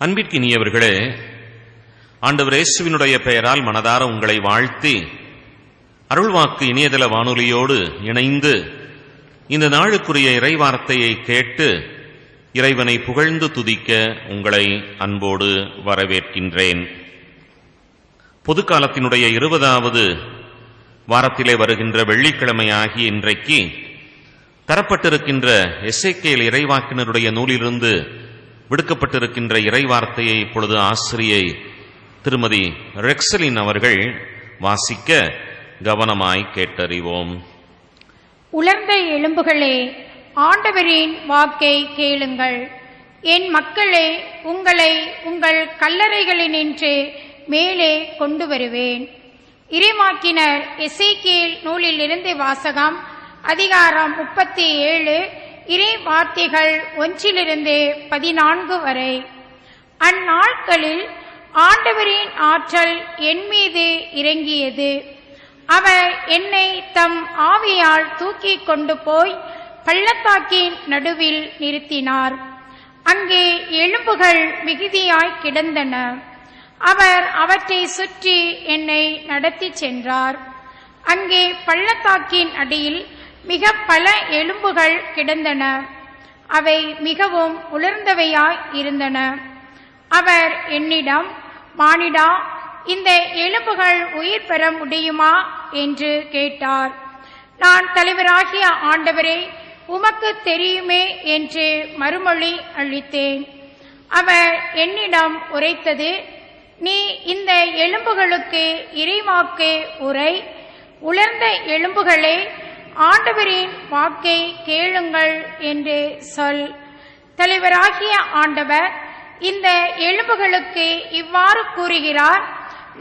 அன்பிற்கினியவர்களே, ஆண்டவர் இயேசுவினுடைய பெயரால் மனதார உங்களை வாழ்த்தி அருள்வாக்கு இணையதள வானொலியோடு இணைந்து இந்த நாளுக்குரிய இறைவார்த்தையை கேட்டு இறைவனை புகழ்ந்து துதிக்க உங்களை அன்போடு வரவேற்கின்றேன். பொதுக்காலத்தினுடைய 20வது வாரத்திலே வருகின்ற வெள்ளிக்கிழமை ஆகிய இன்றைக்கு தரப்பட்டிருக்கின்ற எசேக்கியேல் இறைவாக்கினருடைய நூலிலிருந்து விடுக்கப்பட்டிருக்கின்ற இறைவார்த்தையை இப்பொழுது ஆசிரியை திருமதி ரெக்ஸலின் அவர்கள் வாசிக்க கவனமாய் கேட்டறிவோம். உலர்ந்த எலும்புகளே, ஆண்டவரின் வாக்கை கேளுங்கள். என் மக்களே, உங்களை உங்கள் கல்லறைகளினின்று மேலே கொண்டு வருவேன். இறைவாக்கினர் எசேக்கியேல் நூலிலிருந்து வாசகம். அதிகாரம் 37, இறை வார்த்தைகள் 1-14 வரை. அந்நாட்களில் ஆண்டவரின் ஆற்றல் என் மீது இறங்கியது. அவர் என்னை தம் ஆவியால் தூக்கி கொண்டு போய் பள்ளத்தாக்கின் நடுவில் நிறுத்தினார். அங்கே எலும்புகள் மிகுதியாய் கிடந்தன. அவர் அவற்றை சுற்றி என்னை நடத்தி சென்றார். அங்கே பள்ளத்தாக்கின் அடியில் மிக பல எலும்புகள் கிடந்தன. அவை மிகவும் உலர்ந்தவையாய் இருந்தன. அவர் என்னிடம், மானிடா, இந்த எலும்புகள் உயிர் பெற முடியுமா என்று கேட்டார். நான், தலைவராகிய ஆண்டவரே, உமக்கு தெரியுமே என்று மறுமொழி அளித்தேன். அவர் என்னிடம் உரைத்தது, நீ இந்த எலும்புகளுக்கு இறைவாக்கு உரை. உலர்ந்த எலும்புகளே, ஆண்டவரின் வாக்கை கேளுங்கள் என்று சொல். தலைவராகிய ஆண்டவர் இந்த எலும்புகளுக்கு இவ்வாறு கூறுகிறார்,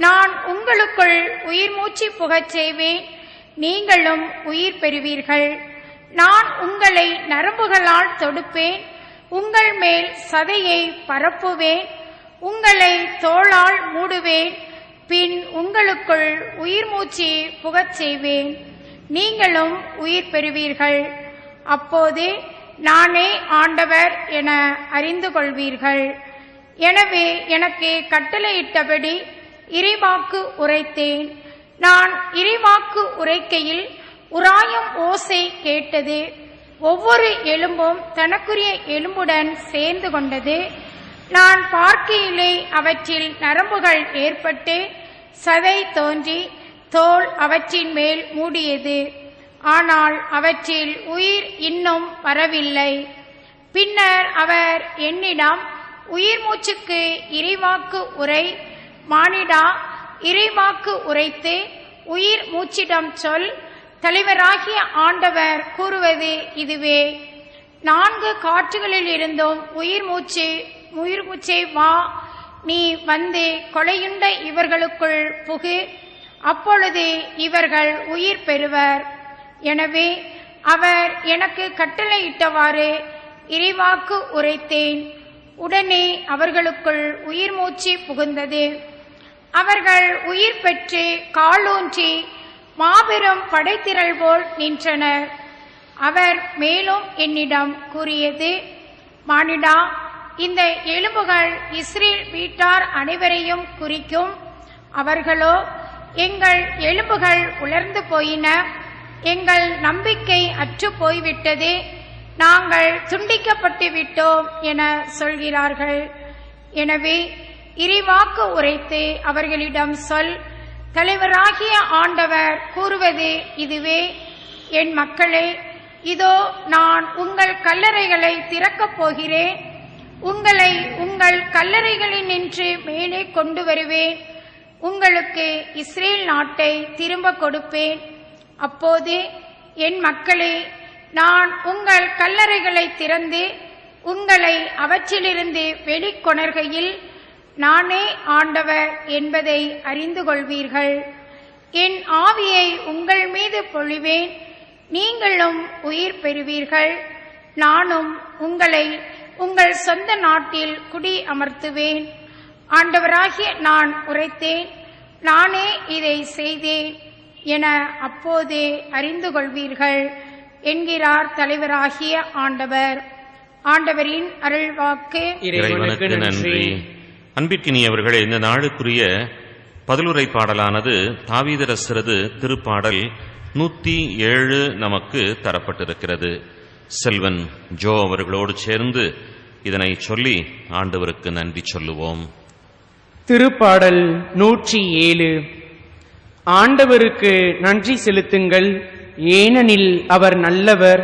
நான் உங்களுக்குள் உயிர் மூச்சு புகச் செய்வேன், நீங்களும் உயிர் பெறுவீர்கள். நான் உங்களை நரம்புகளால் தொடுப்பேன், உங்கள் மேல் சதையை பரப்புவேன், உங்களை தோளால் மூடுவேன், பின் உங்களுக்குள் உயிர் மூச்சு புகச் செய்வேன், நீங்களும் உயிர் பெறுவீர்கள். அப்போது நானே ஆண்டவர் என அறிந்து கொள்வீர்கள். எனவே எனக்கு கட்டளையிட்டபடி இறைவாக்கு உரைத்தேன். நான் இறைவாக்கு உரைக்கையில் உராயும் ஓசை கேட்டது. ஒவ்வொரு எலும்பும் தனக்குரிய எலும்புடன் சேர்ந்து கொண்டது. நான் பார்க்கையிலே அவற்றில் நரம்புகள் ஏற்பட்டு சதை தோன்றி தோல் அவற்றின் மேல் மூடியது. ஆனால் அவற்றில் உயிர் இன்னும் வரவில்லை. பின்னர் அவர் என்னிடம், உயிர் மூச்சுக்கு இறைவாக்கு உரை. மானிடா, இறைவாக்கு உரைத்து உயிர் மூச்சிடம் சொல். தலைவராகிய ஆண்டவர் கூறுவது இதுவே, 4 காற்றுகளில் இருந்தும் உயிர் மூச்சே வா. நீ வந்து கொலையுண்ட இவர்களுக்குள் புகு. அப்பொழுது இவர்கள் உயிர் பெறுவர். எனவே அவர் எனக்கு கட்டளையிட்டவாறு இறைவாக்கு உரைத்தேன். உடனே அவர்களுக்குள் உயிர் மூச்சு புகுந்தது. அவர்கள் உயிர் பெற்று காலூன்றி மாபெரும் படைத்திரள் போல் நின்றனர். அவர் மேலும் என்னிடம் கூறியது, மானிடா, இந்த எலும்புகள் இஸ்ரேல் வீட்டார் அனைவரையும் குறிக்கும். அவர்களோ, எங்கள் எலும்புகள் உலர்ந்து போயின, எங்கள் நம்பிக்கை அற்று போய்விட்டது, நாங்கள் துண்டிக்கப்பட்டு விட்டோம் என சொல்கிறார்கள். எனவே இறைவாக்கு உரைத்து அவர்களிடம் சொல். தலைவராகிய ஆண்டவர் கூறுவது இதுவே, என் மக்களே, இதோ நான் உங்கள் கல்லறைகளை திறக்கப் போகிறேன். உங்களை உங்கள் கல்லறைகளினின்று மேலே கொண்டு வருவேன். உங்களுக்கு இஸ்ரேல் நாட்டை திரும்ப கொடுப்பேன். அப்போது என் மக்களே, நான் உங்கள் கல்லறைகளை திறந்து உங்களை அவற்றிலிருந்து வெளிக்கொணர்கையில் நானே ஆண்டவர் என்பதை அறிந்து கொள்வீர்கள். என் ஆவியை உங்கள் மீது பொழிவேன், நீங்களும் உயிர் பெறுவீர்கள். நானும் உங்களை உங்கள் சொந்த நாட்டில் குடி அமர்த்துவேன். ஆண்டவராகிய நான் உரைத்தேன், நானே இதை செய்தேன் என அப்போதே அறிந்து கொள்வீர்கள் என்கிறார் தலைவராகிய ஆண்டவர். ஆண்டவரின் அருள்வாக்கு. இறைவனுக்கு நன்றி. அன்பிற்கினியவர்களே, இந்த நாளுக்குரிய பதிலுரை பாடலானது தாவீதரசரது திருப்பாடல் 107 நமக்கு தரப்பட்டிருக்கிறது. செல்வன் ஜோ அவர்களோடு சேர்ந்து இதனை சொல்லி ஆண்டவருக்கு நன்றி சொல்லுவோம். திருப்பாடல் 107. ஆண்டவருக்கு நன்றி செலுத்துங்கள், ஏனெனில் அவர் நல்லவர்,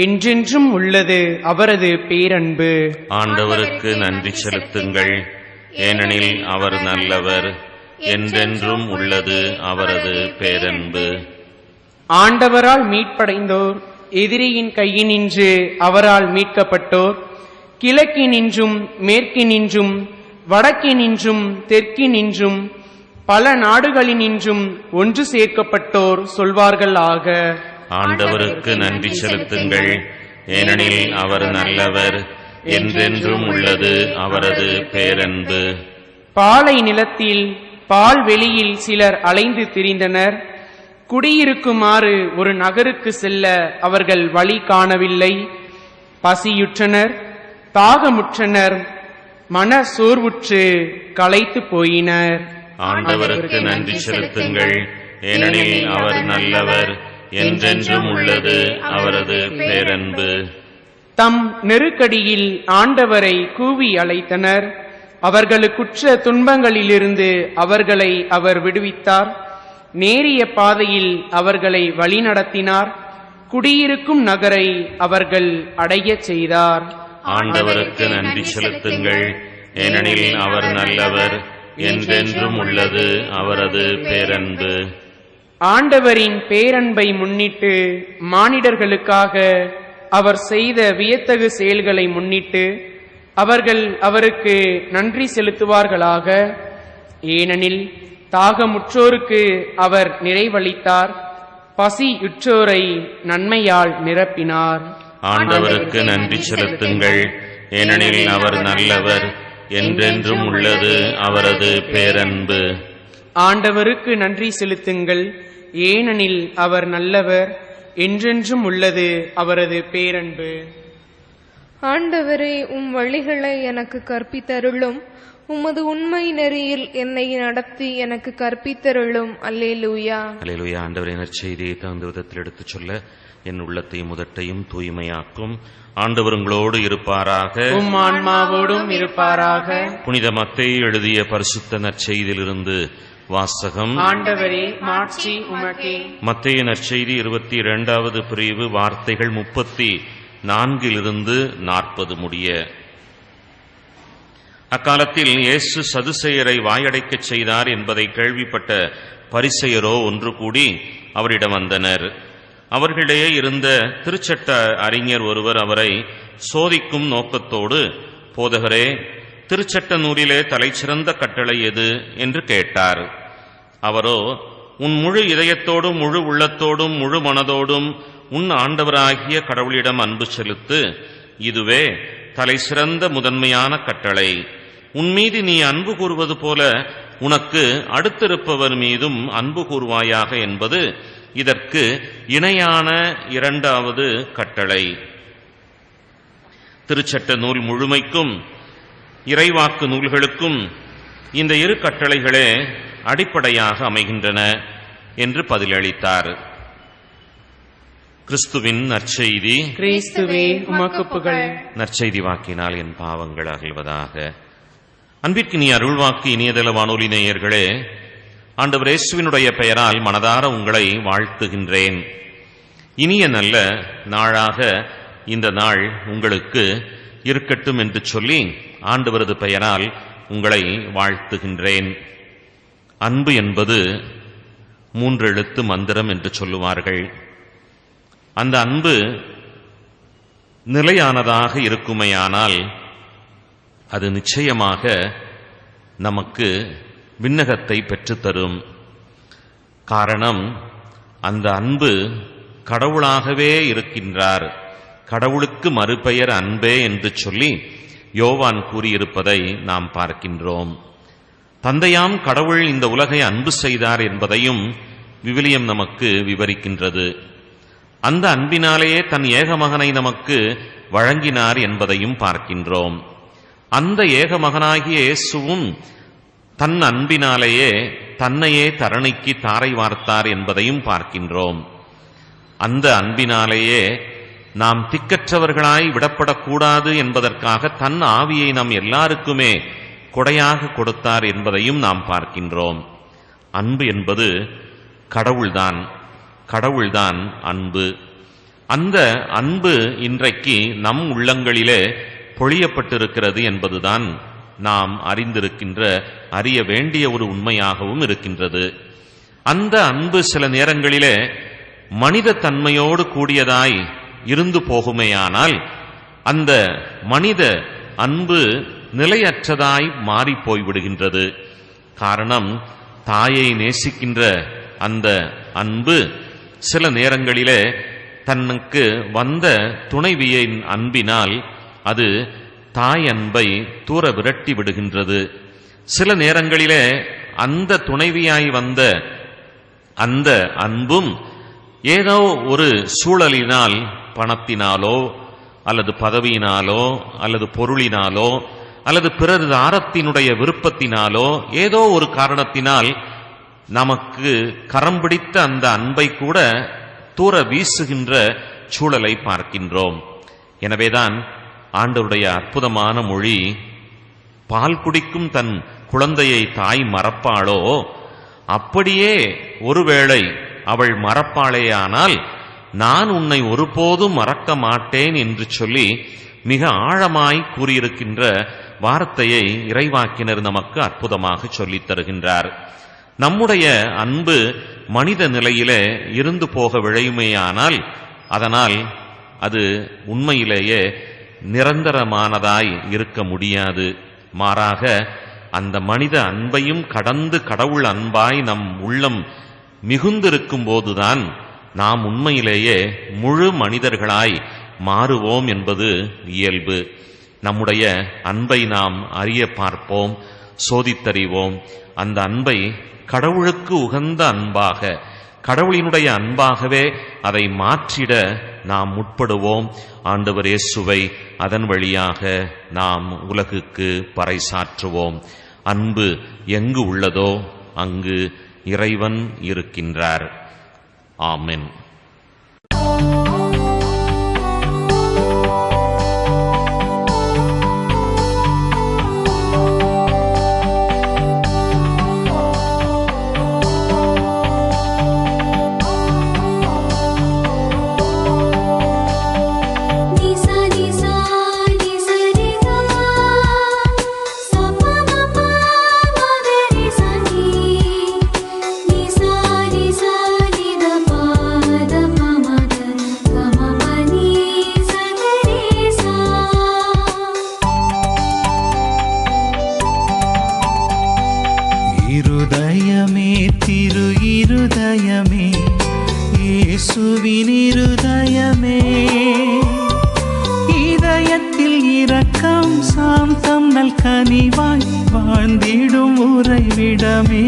என்றென்றும் உள்ளது அவரது பேரன்பு. ஆண்டவருக்கு நன்றி செலுத்துங்கள், ஏனெனில் அவர் நல்லவர், என்றென்றும் உள்ளது அவரது பேரன்பு. ஆண்டவரால் மீட்படைந்தோர், எதிரியின் கையினின்று அவரால் மீட்கப்பட்டோர், கிழக்கினின்றும் மேற்கினின்றும் வடக்கினின்றும் தெற்கினின்றும் பல நாடுகளினின்றும் ஒன்று சேர்க்கப்பட்டோர் சொல்வார்கள் ஆக. ஆண்டவருக்கு நன்றி செலுத்துங்கள், ஏனெனில் அவர் நல்லவர், என்றென்றும் உள்ளது அவரது பேரன்பு. பாலை நிலத்தில் பால் வெளியில் சிலர் அலைந்து திரிந்தனர். குடியிருக்குமாறு ஒரு நகருக்கு செல்ல அவர்கள் வழி காணவில்லை. பசியுற்றனர், தாகமுற்றனர், மன சோர்வுற்று களைத்து போயினர். ஆண்டவருக்கு நன்றி செலுத்துங்கள், ஏனெனில் அவர் நல்லவர், என்றென்றும் உள்ளது அவரது பேரன்பு. தம் நெருக்கடியில் ஆண்டவரை கூவி அழைத்தனர். அவர்களுக்குற்ற துன்பங்களிலிருந்து அவர்களை அவர் விடுவித்தார். நேரிய பாதையில் அவர்களை வழிநடத்தினார். குடியிருக்கும் நகரை அவர்கள் அடையச் செய்தார். ஆண்டவருக்கு நன்றி செலுத்துங்கள், ஏனெனில் அவர் நல்லவர், என்றென்றும் உள்ளது அவரது பேரன்பு. ஆண்டவரின் பேரன்பை முன்னிட்டு, மானிடர்களுக்காக அவர் செய்த வியத்தகு செயல்களை முன்னிட்டு அவர்கள் அவருக்கு நன்றி செலுத்துவார்களாக. ஏனெனில் தாகமுற்றோருக்கு அவர் நிறைவளித்தார், பசியுற்றோரை நன்மையால் நிரப்பினார். ஆண்டவருக்கு நன்றி செலுத்துங்கள், ஏனெனில் அவர் நல்லவர், என்றென்றும் உள்ளது அவரது பேரன்பு. ஆண்டவருக்கு நன்றி செலுத்துங்கள், ஏனெனில் அவர் நல்லவர், என்றென்றும் உள்ளது அவரது பேரன்பு. ஆண்டவரே, உம் வழிகளை எனக்கு கற்பித்தருளும், உமது உண்மை நெறியில் என்னை நடத்தி எனக்கு கற்பித்தருளும். அல்லேலூயா. அல்லேலூயா. ஆண்டவரின் நற்செய்தியை தகுந்த விதத்தில் எடுத்துச் சொல்ல என் உள்ளத்தையும் முதட்டையும் தூய்மையாக்கும். ஆண்டவர் உங்களோடு இருப்பாராக, உம் ஆன்மாவோடும் இருப்பாராக. புனித மத்தேயு எழுதிய பரிசுத்த நற்செய்தியிலிருந்து வாசகம். ஆண்டவரே, மாட்சி உமக்கே. மத்தேயு நற்செய்தி 22வது பிரிவு வார்த்தைகள் 34 40 முடிய. அக்காலத்தில் இயேசு சதுசேயரை வாயடைக்கச் செய்தார் என்பதை கேள்விப்பட்ட பரிசேயரோ ஒன்று கூடி அவரிடம் வந்தனர். அவர்களிடையே இருந்த திருச்சட்ட அறிஞர் ஒருவர் அவரை சோதிக்கும் நோக்கத்தோடு, போதகரே, திருச்சட்ட நூலிலே தலைச்சிறந்த கட்டளை எது என்று கேட்டார். அவரோ, உன் முழு இதயத்தோடும் முழு உள்ளத்தோடும் முழு மனதோடும் உன் ஆண்டவராகிய கடவுளிடம் அன்பு செலுத்து, இதுவே தலைசிறந்த முதன்மையான கட்டளை. உன்மீது நீ அன்பு கூறுவது போல உனக்கு அடுத்திருப்பவர் மீதும் அன்பு கூறுவாயாக என்பது இதற்கு இணையான இரண்டாவது கட்டளை. திருச்சட்ட நூல் முழுமைக்கும் இறைவாக்கு நூல்களுக்கும் இந்த இரு கட்டளைகளே அடிப்படையாக அமைகின்றன என்று பதிலளித்தார். கிறிஸ்துவின் நற்செய்தி. கிறிஸ்துவே, உமக்கு புகழ். நற்செய்தி வாக்கினால் என் பாவங்கள் அகல்வதாக. அன்பிற்கு நீ அருள்வாக்கு இணையதள வானொலி நேயர்களே, ஆண்டவர் இயேசுவினுடைய பெயரால் மனதார உங்களை வாழ்த்துகின்றேன். இனிய நல்ல நாளாக இந்த நாள் உங்களுக்கு இருக்கட்டும் என்று சொல்லி ஆண்டவரது பெயரால் உங்களை வாழ்த்துகின்றேன். அன்பு என்பது 3 எழுத்து மந்திரம் என்று சொல்லுவார்கள். அந்த அன்பு நிலையானதாக இருக்குமையானால் அது நிச்சயமாக நமக்கு விண்ணகத்தை பெற்றுத்தரும். காரணம், அந்த அன்பு கடவுளாகவே இருக்கின்றார். கடவுளுக்கு மறுபெயர் அன்பே என்று சொல்லி யோவான் கூறியிருப்பதை நாம் பார்க்கின்றோம். தந்தையாம் கடவுள் இந்த உலகை அன்பு செய்தார் என்பதையும் விவிலியம் நமக்கு விவரிக்கின்றது. அந்த அன்பினாலேயே தன் ஏகமகனை நமக்கு வழங்கினார் என்பதையும் பார்க்கின்றோம். அந்த ஏக மகனாகிய இயேசுவும் தன் அன்பினாலேயே தன்னையே தரணிக்கு தாரை வார்த்தார் என்பதையும் பார்க்கின்றோம். அந்த அன்பினாலேயே நாம் திக்கற்றவர்களாய் விடப்படக்கூடாது என்பதற்காக தன் ஆவியை நாம் எல்லாருக்குமே கொடையாக கொடுத்தார் என்பதையும் நாம் பார்க்கின்றோம். அன்பு என்பது கடவுள்தான். கடவுள்தான் அன்பு. அந்த அன்பு இன்றைக்கு நம் உள்ளங்களிலே பொழியப்பட்டிருக்கிறது என்பதுதான் நாம் அறிய வேண்டிய ஒரு உண்மையாகவும் இருக்கின்றது. அந்த அன்பு சில நேரங்களிலே மனித தன்மையோடு கூடியதாய் இருந்து போகுமேயானால் அந்த மனித அன்பு நிலையற்றதாய் மாறி போய்விடுகின்றது. காரணம், தாயை நேசிக்கின்ற அந்த அன்பு சில நேரங்களிலே தனக்கு வந்த துணைவியின் அன்பினால் அது தாய் அன்பை தூர விரட்டி விடுகின்றது. சில நேரங்களிலே அந்த துணைவியாய் வந்த அந்த அன்பும் ஏதோ ஒரு சூழலினால், பணத்தினாலோ அல்லது பதவியினாலோ அல்லது பொருளினாலோ அல்லது பிறர் தாரத்தினுடைய விருப்பத்தினாலோ ஏதோ ஒரு காரணத்தினால் நமக்கு கரம் பிடித்த அந்த அன்பை கூட தூர வீசுகின்ற சூழலை பார்க்கின்றோம். எனவேதான் ஆண்டவருடைய அற்புதமான மொழி, பால் குடிக்கும் தன் குழந்தையை தாய் மறப்பாளோ, அப்படியே ஒருவேளை அவள் மறப்பாளேயானால் நான் உன்னை ஒருபோதும் மறக்க மாட்டேன் என்று சொல்லி மிக ஆழமாய் கூறியிருக்கின்ற வார்த்தையை இறைவாக்கினர் நமக்கு அற்புதமாக சொல்லித் தருகின்றார். நம்முடைய அன்பு மனித நிலையிலே இருந்து போக விழையுமேயானால் அதனால் அது உண்மையிலேயே நிரந்தரமானதாய் இருக்க முடியாது. மாறாக அந்த மனித அன்பையும் கடந்து கடவுள் அன்பாய் நம் உள்ளம் மிகுந்திருக்கும் போதுதான் நாம் உண்மையிலேயே முழு மனிதர்களாய் மாறுவோம் என்பது இயல்பு. நம்முடைய அன்பை நாம் அறிய பார்ப்போம், சோதித்தறிவோம். அந்த அன்பை கடவுளுக்கு உகந்த அன்பாக, கடவுளினுடைய அன்பாகவே அதை மாற்றிட நாம் முற்படுவோம். ஆண்டவர் இயேசுவை அதன் வழியாக நாம் உலகுக்கு பறைசாற்றுவோம். அன்பு எங்கு உள்ளதோ அங்கு இறைவன் இருக்கின்றார். ஆமென். இருதயமே, இதயத்தில் இரக்கம் சாந்தம் நல்கனிவாய் வாழ்ந்திடும் உறைவிடமே.